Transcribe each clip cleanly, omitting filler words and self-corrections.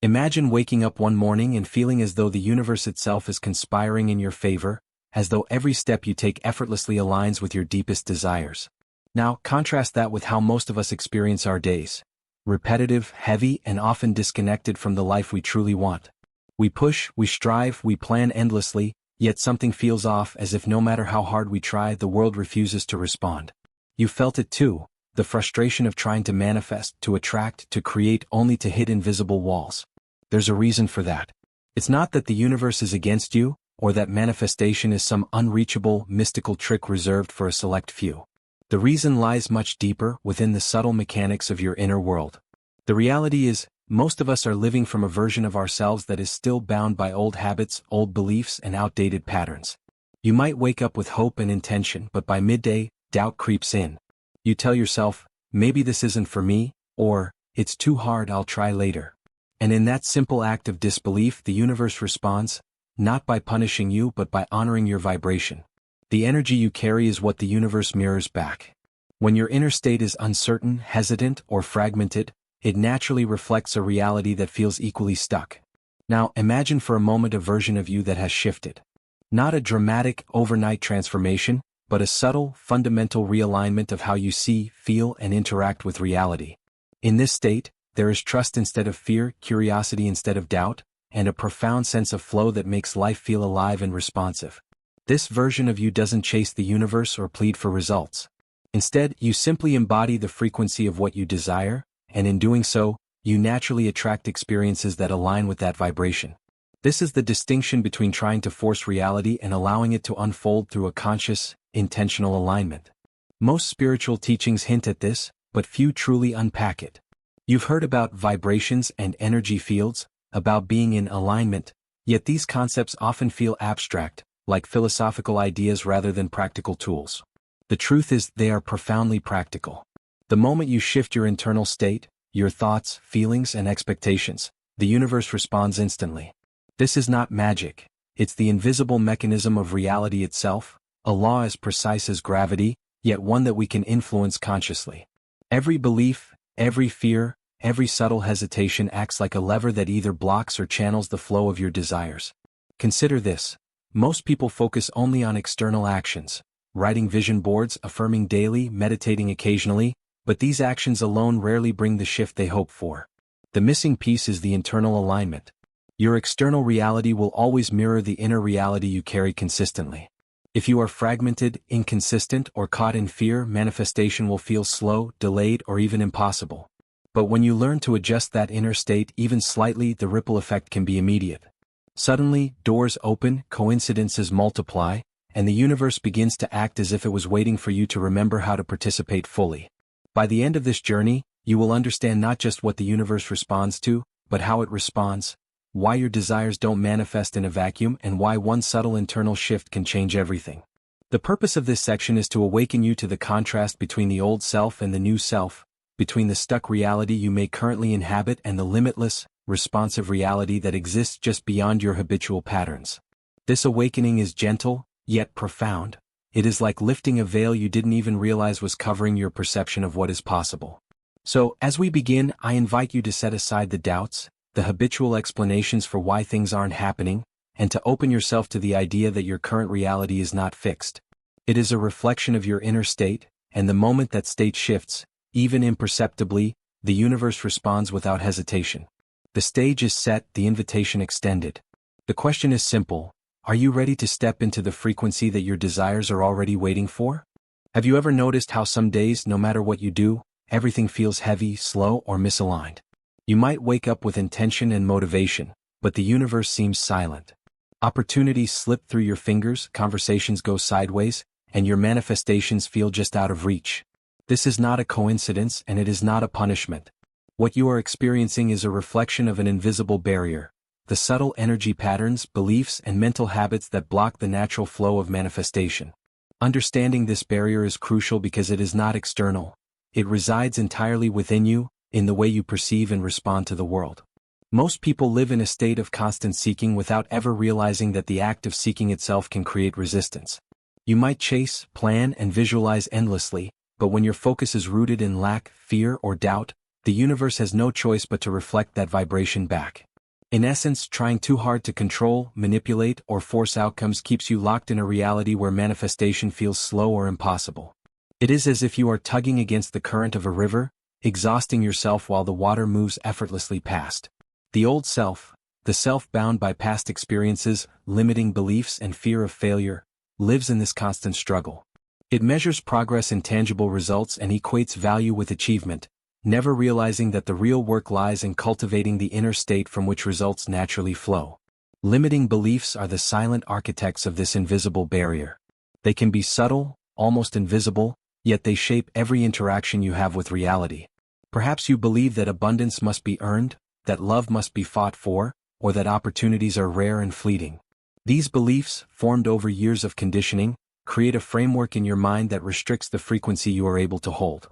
Imagine waking up one morning and feeling as though the universe itself is conspiring in your favor, as though every step you take effortlessly aligns with your deepest desires. Now, contrast that with how most of us experience our days. Repetitive, heavy, and often disconnected from the life we truly want. We push, we strive, we plan endlessly, yet something feels off, as if no matter how hard we try, the world refuses to respond. You felt it too, the frustration of trying to manifest, to attract, to create, only to hit invisible walls. There's a reason for that. It's not that the universe is against you, or that manifestation is some unreachable, mystical trick reserved for a select few. The reason lies much deeper, within the subtle mechanics of your inner world. The reality is, most of us are living from a version of ourselves that is still bound by old habits, old beliefs, and outdated patterns. You might wake up with hope and intention, but by midday, doubt creeps in. You tell yourself, maybe this isn't for me, or, it's too hard, I'll try later. And in that simple act of disbelief, the universe responds, not by punishing you but by honoring your vibration. The energy you carry is what the universe mirrors back. When your inner state is uncertain, hesitant, or fragmented, it naturally reflects a reality that feels equally stuck. Now, imagine for a moment a version of you that has shifted. Not a dramatic, overnight transformation, but a subtle, fundamental realignment of how you see, feel, and interact with reality. In this state, there is trust instead of fear, curiosity instead of doubt, and a profound sense of flow that makes life feel alive and responsive. This version of you doesn't chase the universe or plead for results. Instead, you simply embody the frequency of what you desire, and in doing so, you naturally attract experiences that align with that vibration. This is the distinction between trying to force reality and allowing it to unfold through a conscious, intentional alignment. Most spiritual teachings hint at this, but few truly unpack it. You've heard about vibrations and energy fields, about being in alignment, yet these concepts often feel abstract, like philosophical ideas rather than practical tools. The truth is, they are profoundly practical. The moment you shift your internal state, your thoughts, feelings, and expectations, the universe responds instantly. This is not magic. It's the invisible mechanism of reality itself, a law as precise as gravity, yet one that we can influence consciously. Every belief, every fear, every subtle hesitation acts like a lever that either blocks or channels the flow of your desires. Consider this. Most people focus only on external actions, writing vision boards, affirming daily, meditating occasionally, but these actions alone rarely bring the shift they hope for. The missing piece is the internal alignment. Your external reality will always mirror the inner reality you carry consistently. If you are fragmented, inconsistent, or caught in fear, manifestation will feel slow, delayed, or even impossible. But when you learn to adjust that inner state even slightly, the ripple effect can be immediate. Suddenly, doors open, coincidences multiply, and the universe begins to act as if it was waiting for you to remember how to participate fully. By the end of this journey, you will understand not just what the universe responds to, but how it responds, why your desires don't manifest in a vacuum, and why one subtle internal shift can change everything. The purpose of this section is to awaken you to the contrast between the old self and the new self, between the stuck reality you may currently inhabit and the limitless, responsive reality that exists just beyond your habitual patterns. This awakening is gentle, yet profound. It is like lifting a veil you didn't even realize was covering your perception of what is possible. So, as we begin, I invite you to set aside the doubts, the habitual explanations for why things aren't happening, and to open yourself to the idea that your current reality is not fixed. It is a reflection of your inner state, and the moment that state shifts, even imperceptibly, the universe responds without hesitation. The stage is set, the invitation extended. The question is simple: are you ready to step into the frequency that your desires are already waiting for? Have you ever noticed how some days, no matter what you do, everything feels heavy, slow, or misaligned? You might wake up with intention and motivation, but the universe seems silent. Opportunities slip through your fingers, conversations go sideways, and your manifestations feel just out of reach. This is not a coincidence, and it is not a punishment. What you are experiencing is a reflection of an invisible barrier, the subtle energy patterns, beliefs, and mental habits that block the natural flow of manifestation. Understanding this barrier is crucial because it is not external. It resides entirely within you, in the way you perceive and respond to the world. Most people live in a state of constant seeking without ever realizing that the act of seeking itself can create resistance. You might chase, plan, and visualize endlessly, but when your focus is rooted in lack, fear, or doubt, the universe has no choice but to reflect that vibration back. In essence, trying too hard to control, manipulate, or force outcomes keeps you locked in a reality where manifestation feels slow or impossible. It is as if you are tugging against the current of a river, exhausting yourself while the water moves effortlessly past. The old self, the self bound by past experiences, limiting beliefs, and fear of failure, lives in this constant struggle. It measures progress in tangible results and equates value with achievement, never realizing that the real work lies in cultivating the inner state from which results naturally flow. Limiting beliefs are the silent architects of this invisible barrier. They can be subtle, almost invisible, yet they shape every interaction you have with reality. Perhaps you believe that abundance must be earned, that love must be fought for, or that opportunities are rare and fleeting. These beliefs, formed over years of conditioning, create a framework in your mind that restricts the frequency you are able to hold.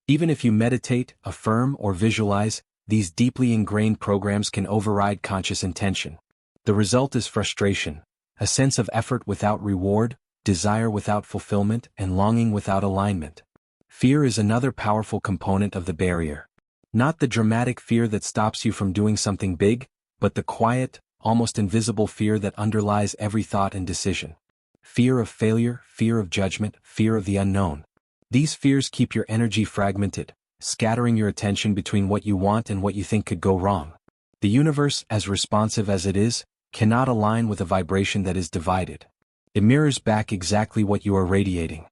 Even if you meditate, affirm, or visualize, these deeply ingrained programs can override conscious intention. The result is frustration, a sense of effort without reward, desire without fulfillment, and longing without alignment. Fear is another powerful component of the barrier. Not the dramatic fear that stops you from doing something big, but the quiet, almost invisible fear that underlies every thought and decision. Fear of failure, fear of judgment, fear of the unknown. These fears keep your energy fragmented, scattering your attention between what you want and what you think could go wrong. The universe, as responsive as it is, cannot align with a vibration that is divided. It mirrors back exactly what you are radiating.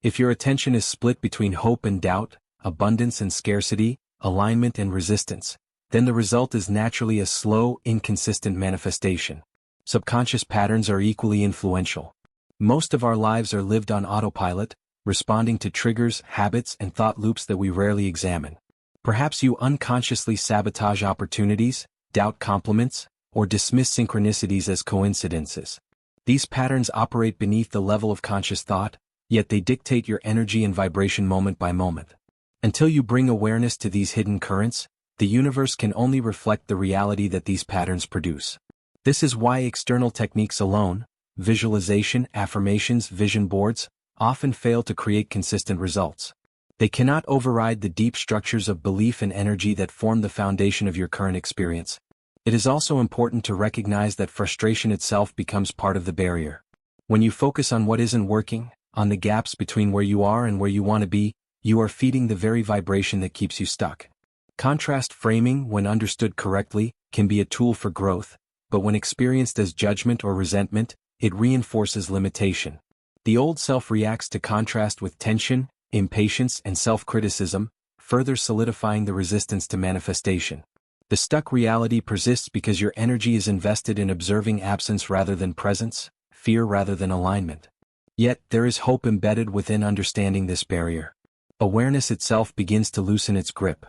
If your attention is split between hope and doubt, abundance and scarcity, alignment and resistance, then the result is naturally a slow, inconsistent manifestation. Subconscious patterns are equally influential. Most of our lives are lived on autopilot, responding to triggers, habits, and thought loops that we rarely examine. Perhaps you unconsciously sabotage opportunities, doubt compliments, or dismiss synchronicities as coincidences. These patterns operate beneath the level of conscious thought, yet they dictate your energy and vibration moment by moment. Until you bring awareness to these hidden currents, the universe can only reflect the reality that these patterns produce. This is why external techniques alone, visualization, affirmations, vision boards, often fail to create consistent results. They cannot override the deep structures of belief and energy that form the foundation of your current experience. It is also important to recognize that frustration itself becomes part of the barrier. When you focus on what isn't working, on the gaps between where you are and where you want to be, you are feeding the very vibration that keeps you stuck. Contrast framing, when understood correctly, can be a tool for growth, but when experienced as judgment or resentment, it reinforces limitation. The old self reacts to contrast with tension, impatience, and self-criticism, further solidifying the resistance to manifestation. The stuck reality persists because your energy is invested in observing absence rather than presence, fear rather than alignment. Yet, there is hope embedded within understanding this barrier. Awareness itself begins to loosen its grip.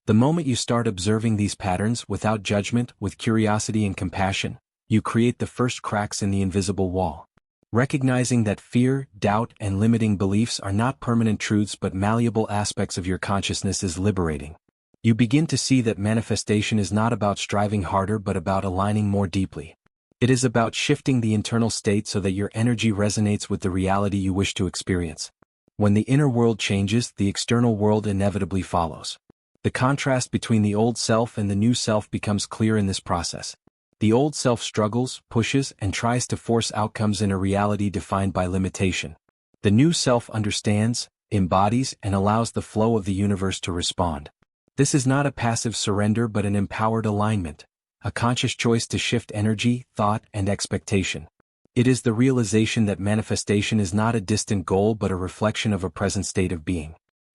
The moment you start observing these patterns without judgment, with curiosity and compassion, you create the first cracks in the invisible wall. Recognizing that fear, doubt, and limiting beliefs are not permanent truths but malleable aspects of your consciousness is liberating. You begin to see that manifestation is not about striving harder but about aligning more deeply. It is about shifting the internal state so that your energy resonates with the reality you wish to experience. When the inner world changes, the external world inevitably follows. The contrast between the old self and the new self becomes clear in this process. The old self struggles, pushes, and tries to force outcomes in a reality defined by limitation. The new self understands, embodies, and allows the flow of the universe to respond. This is not a passive surrender but an empowered alignment, a conscious choice to shift energy, thought, and expectation. It is the realization that manifestation is not a distant goal but a reflection of a present state of being.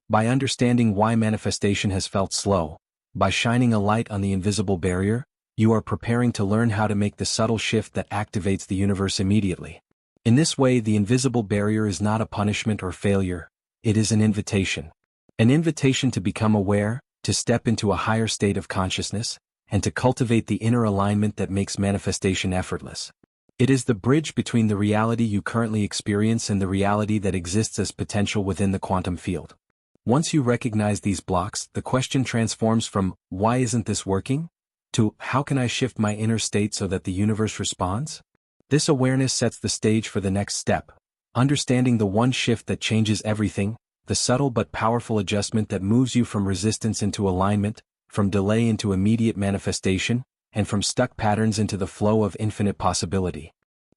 By understanding why manifestation has felt slow, by shining a light on the invisible barrier, you are preparing to learn how to make the subtle shift that activates the universe immediately. In this way, the invisible barrier is not a punishment or failure, it is an invitation. An invitation to become aware, to step into a higher state of consciousness, and to cultivate the inner alignment that makes manifestation effortless. It is the bridge between the reality you currently experience and the reality that exists as potential within the quantum field. Once you recognize these blocks, the question transforms from, "Why isn't this working?" to, "How can I shift my inner state so that the universe responds?" This awareness sets the stage for the next step, understanding the one shift that changes everything, the subtle but powerful adjustment that moves you from resistance into alignment, from delay into immediate manifestation, and from stuck patterns into the flow of infinite possibility.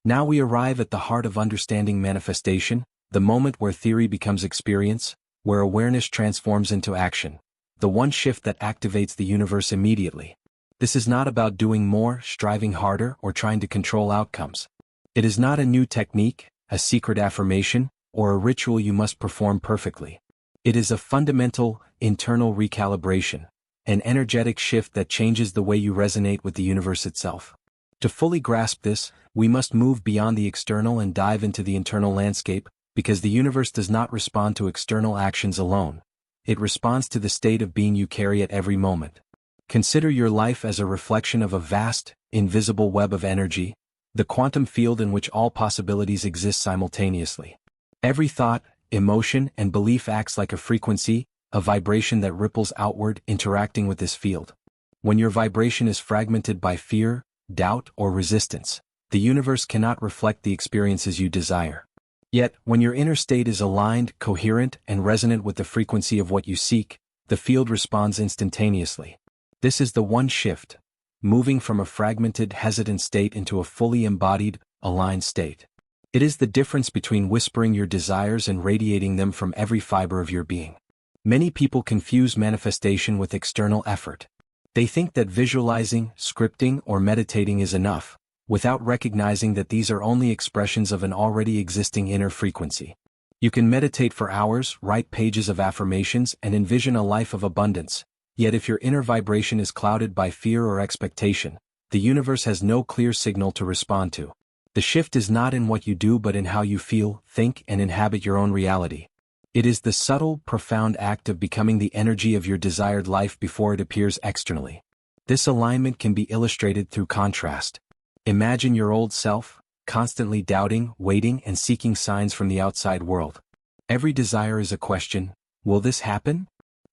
Now we arrive at the heart of understanding manifestation, the moment where theory becomes experience, where awareness transforms into action, the one shift that activates the universe immediately. This is not about doing more, striving harder, or trying to control outcomes. It is not a new technique, a secret affirmation, or a ritual you must perform perfectly. It is a fundamental, internal recalibration, an energetic shift that changes the way you resonate with the universe itself. To fully grasp this, we must move beyond the external and dive into the internal landscape, because the universe does not respond to external actions alone. It responds to the state of being you carry at every moment. Consider your life as a reflection of a vast, invisible web of energy, the quantum field in which all possibilities exist simultaneously. Every thought, emotion, and belief acts like a frequency, a vibration that ripples outward, interacting with this field. When your vibration is fragmented by fear, doubt, or resistance, the universe cannot reflect the experiences you desire. Yet, when your inner state is aligned, coherent, and resonant with the frequency of what you seek, the field responds instantaneously. This is the one shift, moving from a fragmented, hesitant state into a fully embodied, aligned state. It is the difference between whispering your desires and radiating them from every fiber of your being. Many people confuse manifestation with external effort. They think that visualizing, scripting, or meditating is enough, without recognizing that these are only expressions of an already existing inner frequency. You can meditate for hours, write pages of affirmations, and envision a life of abundance. Yet if your inner vibration is clouded by fear or expectation, the universe has no clear signal to respond to. The shift is not in what you do but in how you feel, think, and inhabit your own reality. It is the subtle, profound act of becoming the energy of your desired life before it appears externally. This alignment can be illustrated through contrast. Imagine your old self, constantly doubting, waiting, and seeking signs from the outside world. Every desire is a question: will this happen?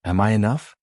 Am I enough?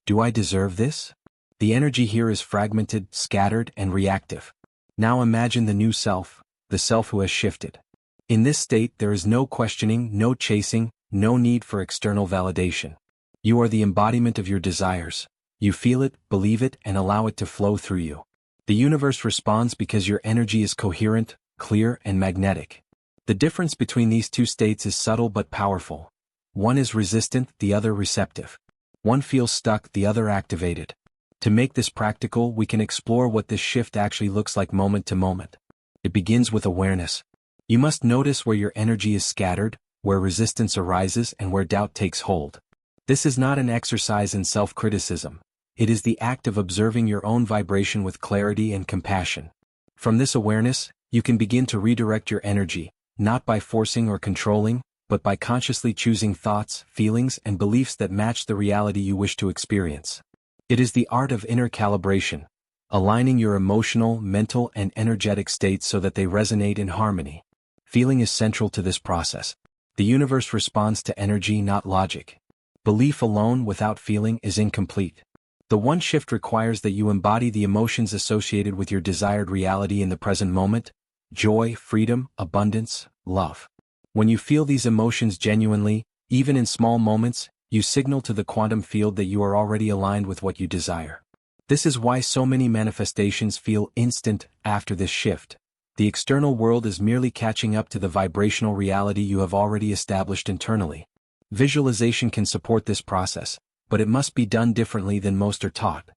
Do I deserve this? The energy here is fragmented, scattered, and reactive. Now imagine the new self, the self who has shifted. In this state there is no questioning, no chasing, no need for external validation. You are the embodiment of your desires. You feel it, believe it, and allow it to flow through you. The universe responds because your energy is coherent, clear, and magnetic. The difference between these two states is subtle but powerful. One is resistant, the other receptive. One feels stuck, the other activated. To make this practical, we can explore what this shift actually looks like moment to moment. It begins with awareness. You must notice where your energy is scattered, where resistance arises, and where doubt takes hold. This is not an exercise in self-criticism. It is the act of observing your own vibration with clarity and compassion. From this awareness, you can begin to redirect your energy, not by forcing or controlling, but by consciously choosing thoughts, feelings, and beliefs that match the reality you wish to experience. It is the art of inner calibration, aligning your emotional, mental, and energetic states so that they resonate in harmony. Feeling is central to this process. The universe responds to energy, not logic. Belief alone without feeling is incomplete. The one shift requires that you embody the emotions associated with your desired reality in the present moment: joy, freedom, abundance, love. When you feel these emotions genuinely, even in small moments, you signal to the quantum field that you are already aligned with what you desire. This is why so many manifestations feel instant after this shift. The external world is merely catching up to the vibrational reality you have already established internally. Visualization can support this process, but it must be done differently than most are taught.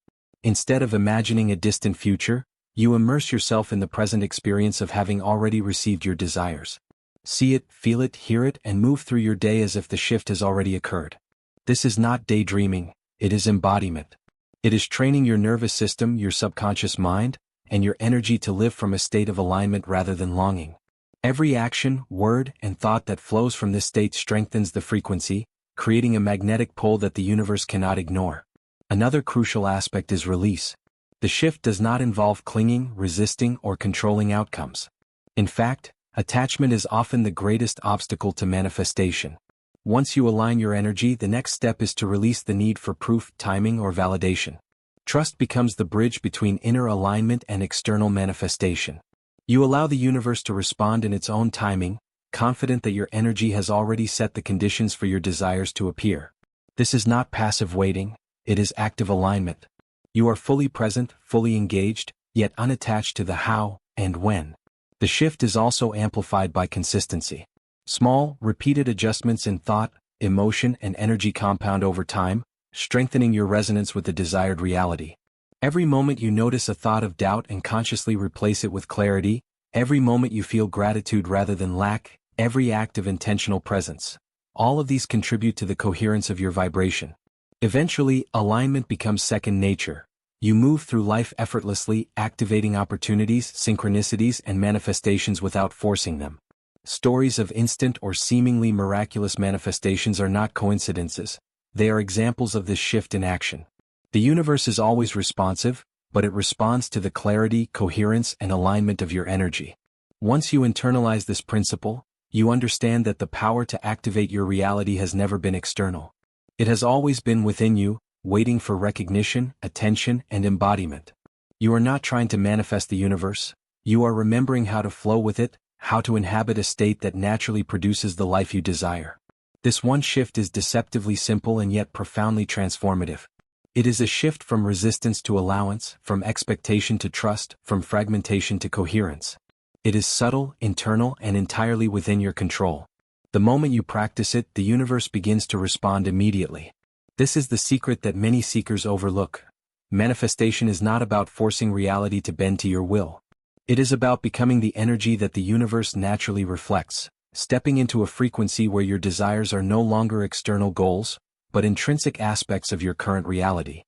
Instead of imagining a distant future, you immerse yourself in the present experience of having already received your desires. See it, feel it, hear it, and move through your day as if the shift has already occurred. This is not daydreaming, it is embodiment. It is training your nervous system, your subconscious mind, and your energy to live from a state of alignment rather than longing. Every action, word, and thought that flows from this state strengthens the frequency, creating a magnetic pull that the universe cannot ignore. Another crucial aspect is release. The shift does not involve clinging, resisting, or controlling outcomes. In fact, attachment is often the greatest obstacle to manifestation. Once you align your energy, the next step is to release the need for proof, timing, or validation. Trust becomes the bridge between inner alignment and external manifestation. You allow the universe to respond in its own timing, confident that your energy has already set the conditions for your desires to appear. This is not passive waiting, it is active alignment. You are fully present, fully engaged, yet unattached to the how and when. The shift is also amplified by consistency. Small, repeated adjustments in thought, emotion, and energy compound over time, strengthening your resonance with the desired reality. Every moment you notice a thought of doubt and consciously replace it with clarity, every moment you feel gratitude rather than lack, every act of intentional presence. All of these contribute to the coherence of your vibration. Eventually, alignment becomes second nature. You move through life effortlessly, activating opportunities, synchronicities, and manifestations without forcing them. Stories of instant or seemingly miraculous manifestations are not coincidences. They are examples of this shift in action. The universe is always responsive, but it responds to the clarity, coherence, and alignment of your energy. Once you internalize this principle, you understand that the power to activate your reality has never been external. It has always been within you, waiting for recognition, attention, and embodiment. You are not trying to manifest the universe. You are remembering how to flow with it, how to inhabit a state that naturally produces the life you desire. This one shift is deceptively simple and yet profoundly transformative. It is a shift from resistance to allowance, from expectation to trust, from fragmentation to coherence. It is subtle, internal, and entirely within your control. The moment you practice it, the universe begins to respond immediately. This is the secret that many seekers overlook. Manifestation is not about forcing reality to bend to your will. It is about becoming the energy that the universe naturally reflects, stepping into a frequency where your desires are no longer external goals, but intrinsic aspects of your current reality.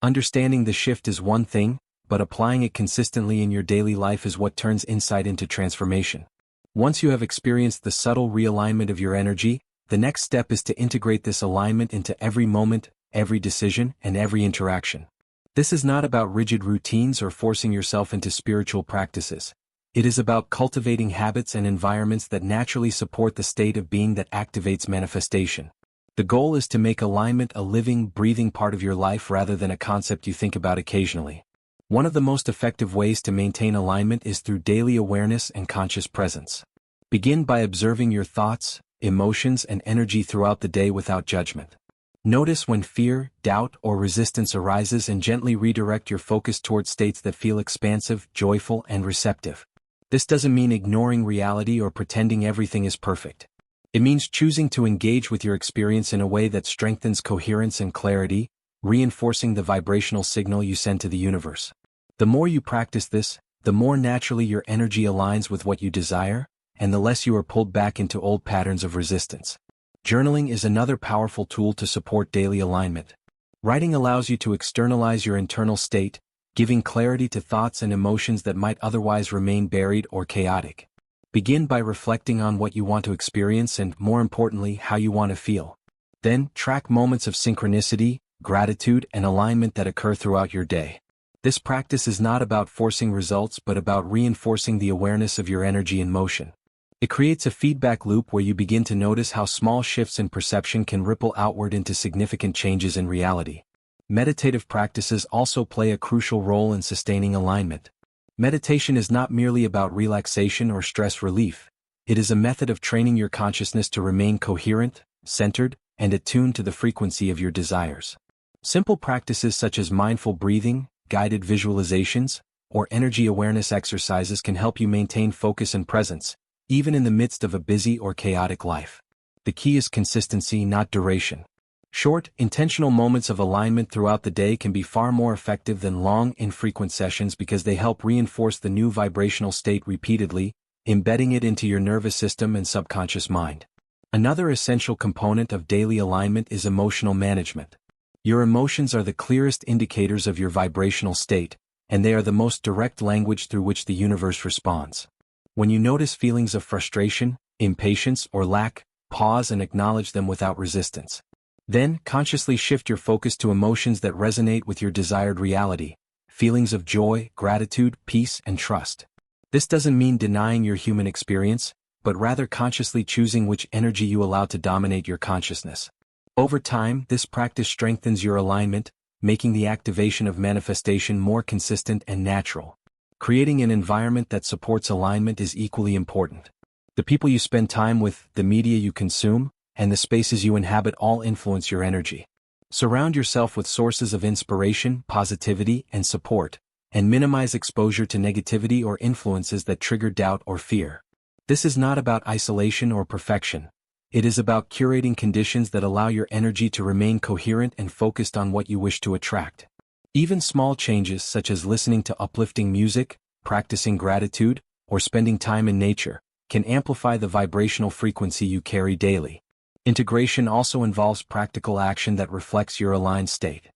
Understanding the shift is one thing, but applying it consistently in your daily life is what turns insight into transformation. Once you have experienced the subtle realignment of your energy, the next step is to integrate this alignment into every moment, every decision, and every interaction. This is not about rigid routines or forcing yourself into spiritual practices. It is about cultivating habits and environments that naturally support the state of being that activates manifestation. The goal is to make alignment a living, breathing part of your life rather than a concept you think about occasionally. One of the most effective ways to maintain alignment is through daily awareness and conscious presence. Begin by observing your thoughts, emotions, and energy throughout the day without judgment. Notice when fear, doubt, or resistance arises and gently redirect your focus toward states that feel expansive, joyful, and receptive. This doesn't mean ignoring reality or pretending everything is perfect. It means choosing to engage with your experience in a way that strengthens coherence and clarity, reinforcing the vibrational signal you send to the universe. The more you practice this, the more naturally your energy aligns with what you desire, and the less you are pulled back into old patterns of resistance. Journaling is another powerful tool to support daily alignment. Writing allows you to externalize your internal state, giving clarity to thoughts and emotions that might otherwise remain buried or chaotic. Begin by reflecting on what you want to experience and, more importantly, how you want to feel. Then, track moments of synchronicity, gratitude, and alignment that occur throughout your day. This practice is not about forcing results but about reinforcing the awareness of your energy in motion. It creates a feedback loop where you begin to notice how small shifts in perception can ripple outward into significant changes in reality. Meditative practices also play a crucial role in sustaining alignment. Meditation is not merely about relaxation or stress relief. It is a method of training your consciousness to remain coherent, centered, and attuned to the frequency of your desires. Simple practices such as mindful breathing, guided visualizations, or energy awareness exercises can help you maintain focus and presence, even in the midst of a busy or chaotic life. The key is consistency, not duration. Short, intentional moments of alignment throughout the day can be far more effective than long, infrequent sessions because they help reinforce the new vibrational state repeatedly, embedding it into your nervous system and subconscious mind. Another essential component of daily alignment is emotional management. Your emotions are the clearest indicators of your vibrational state, and they are the most direct language through which the universe responds. When you notice feelings of frustration, impatience, or lack, pause and acknowledge them without resistance. Then, consciously shift your focus to emotions that resonate with your desired reality, feelings of joy, gratitude, peace, and trust. This doesn't mean denying your human experience, but rather consciously choosing which energy you allow to dominate your consciousness. Over time, this practice strengthens your alignment, making the activation of manifestation more consistent and natural. Creating an environment that supports alignment is equally important. The people you spend time with, the media you consume, and the spaces you inhabit all influence your energy. Surround yourself with sources of inspiration, positivity, and support, and minimize exposure to negativity or influences that trigger doubt or fear. This is not about isolation or perfection. It is about curating conditions that allow your energy to remain coherent and focused on what you wish to attract. Even small changes such as listening to uplifting music, practicing gratitude, or spending time in nature can amplify the vibrational frequency you carry daily. Integration also involves practical action that reflects your aligned state.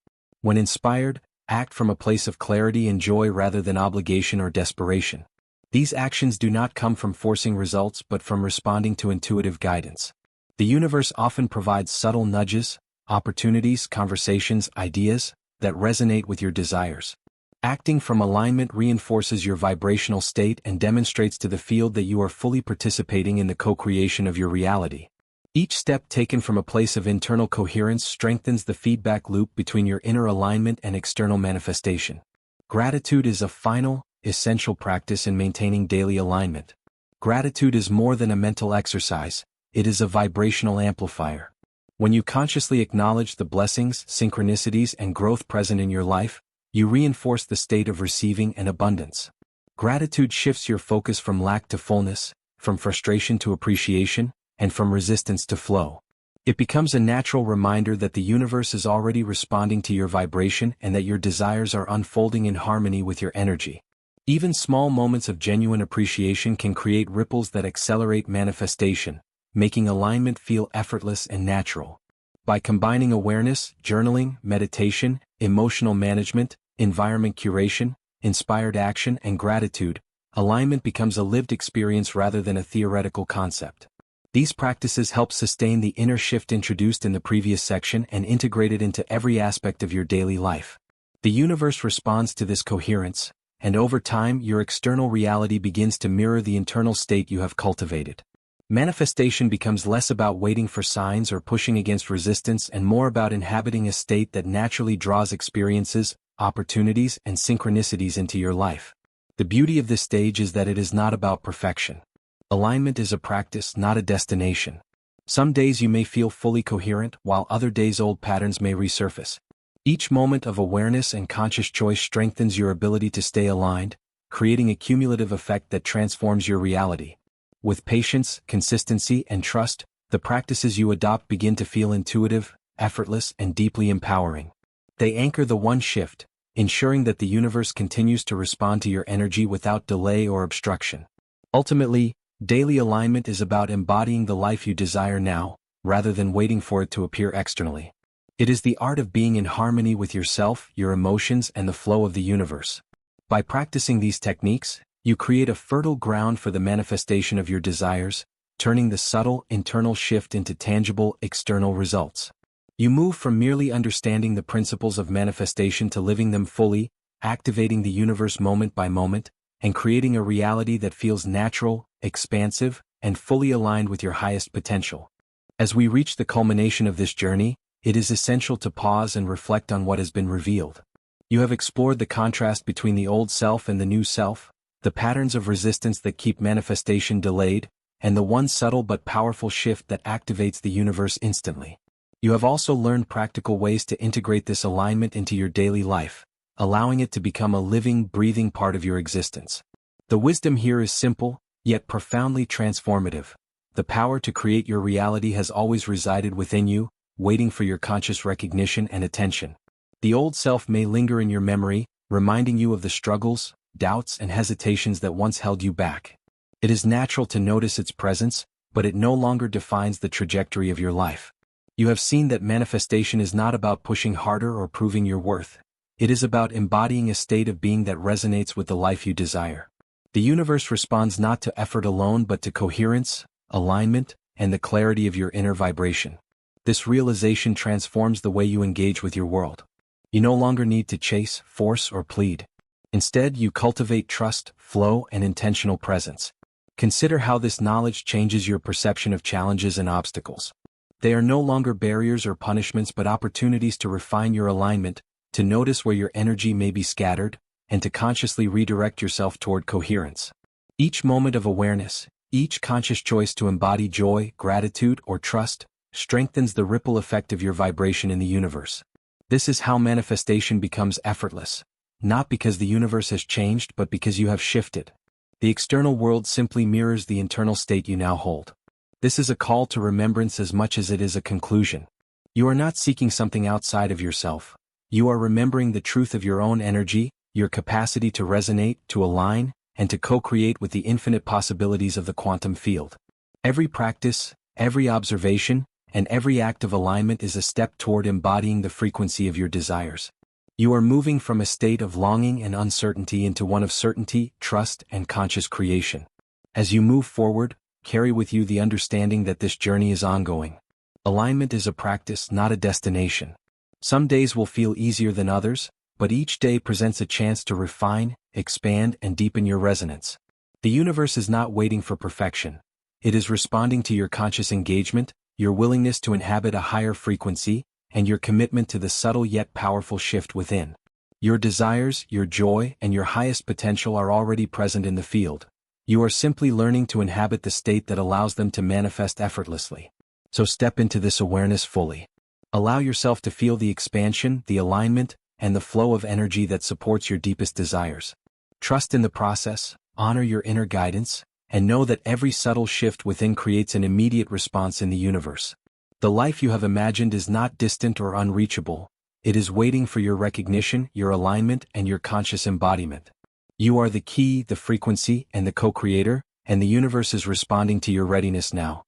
When inspired, act from a place of clarity and joy rather than obligation or desperation. These actions do not come from forcing results but from responding to intuitive guidance. The universe often provides subtle nudges, opportunities, conversations, ideas that resonate with your desires. Acting from alignment reinforces your vibrational state and demonstrates to the field that you are fully participating in the co-creation of your reality. Each step taken from a place of internal coherence strengthens the feedback loop between your inner alignment and external manifestation. Gratitude is a final, essential practice in maintaining daily alignment. Gratitude is more than a mental exercise, it is a vibrational amplifier. When you consciously acknowledge the blessings, synchronicities, and growth present in your life, you reinforce the state of receiving and abundance. Gratitude shifts your focus from lack to fullness, from frustration to appreciation, and from resistance to flow. It becomes a natural reminder that the universe is already responding to your vibration and that your desires are unfolding in harmony with your energy. Even small moments of genuine appreciation can create ripples that accelerate manifestation, making alignment feel effortless and natural. By combining awareness, journaling, meditation, emotional management, environment curation, inspired action, and gratitude, alignment becomes a lived experience rather than a theoretical concept. These practices help sustain the inner shift introduced in the previous section and integrate it into every aspect of your daily life. The universe responds to this coherence, and over time your external reality begins to mirror the internal state you have cultivated. Manifestation becomes less about waiting for signs or pushing against resistance and more about inhabiting a state that naturally draws experiences, opportunities, and synchronicities into your life. The beauty of this stage is that it is not about perfection. Alignment is a practice, not a destination. Some days you may feel fully coherent, while other days old patterns may resurface. Each moment of awareness and conscious choice strengthens your ability to stay aligned, creating a cumulative effect that transforms your reality. With patience, consistency, and trust, the practices you adopt begin to feel intuitive, effortless, and deeply empowering. They anchor the one shift, ensuring that the universe continues to respond to your energy without delay or obstruction. Ultimately, daily alignment is about embodying the life you desire now, rather than waiting for it to appear externally. It is the art of being in harmony with yourself, your emotions, and the flow of the universe. By practicing these techniques, you create a fertile ground for the manifestation of your desires, turning the subtle internal shift into tangible external results. You move from merely understanding the principles of manifestation to living them fully, activating the universe moment by moment, and creating a reality that feels natural, expansive, and fully aligned with your highest potential. As we reach the culmination of this journey, it is essential to pause and reflect on what has been revealed. You have explored the contrast between the old self and the new self, the patterns of resistance that keep manifestation delayed, and the one subtle but powerful shift that activates the universe instantly. You have also learned practical ways to integrate this alignment into your daily life, allowing it to become a living, breathing part of your existence. The wisdom here is simple, yet profoundly transformative. The power to create your reality has always resided within you, waiting for your conscious recognition and attention. The old self may linger in your memory, reminding you of the struggles, doubts, and hesitations that once held you back. It is natural to notice its presence, but it no longer defines the trajectory of your life. You have seen that manifestation is not about pushing harder or proving your worth. It is about embodying a state of being that resonates with the life you desire. The universe responds not to effort alone but to coherence, alignment, and the clarity of your inner vibration. This realization transforms the way you engage with your world. You no longer need to chase, force, or plead. Instead, you cultivate trust, flow, and intentional presence. Consider how this knowledge changes your perception of challenges and obstacles. They are no longer barriers or punishments but opportunities to refine your alignment, to notice where your energy may be scattered, and to consciously redirect yourself toward coherence. Each moment of awareness, each conscious choice to embody joy, gratitude, or trust, strengthens the ripple effect of your vibration in the universe. This is how manifestation becomes effortless, not because the universe has changed but because you have shifted. The external world simply mirrors the internal state you now hold. This is a call to remembrance as much as it is a conclusion. You are not seeking something outside of yourself. You are remembering the truth of your own energy, your capacity to resonate, to align, and to co-create with the infinite possibilities of the quantum field. Every practice, every observation, and every act of alignment is a step toward embodying the frequency of your desires. You are moving from a state of longing and uncertainty into one of certainty, trust, and conscious creation. As you move forward, carry with you the understanding that this journey is ongoing. Alignment is a practice, not a destination. Some days will feel easier than others, but each day presents a chance to refine, expand, and deepen your resonance. The universe is not waiting for perfection. It is responding to your conscious engagement, your willingness to inhabit a higher frequency, and your commitment to the subtle yet powerful shift within. Your desires, your joy, and your highest potential are already present in the field. You are simply learning to inhabit the state that allows them to manifest effortlessly. So step into this awareness fully. Allow yourself to feel the expansion, the alignment, and the flow of energy that supports your deepest desires. Trust in the process, honor your inner guidance, and know that every subtle shift within creates an immediate response in the universe. The life you have imagined is not distant or unreachable. It is waiting for your recognition, your alignment, and your conscious embodiment. You are the key, the frequency, and the co-creator, and the universe is responding to your readiness now.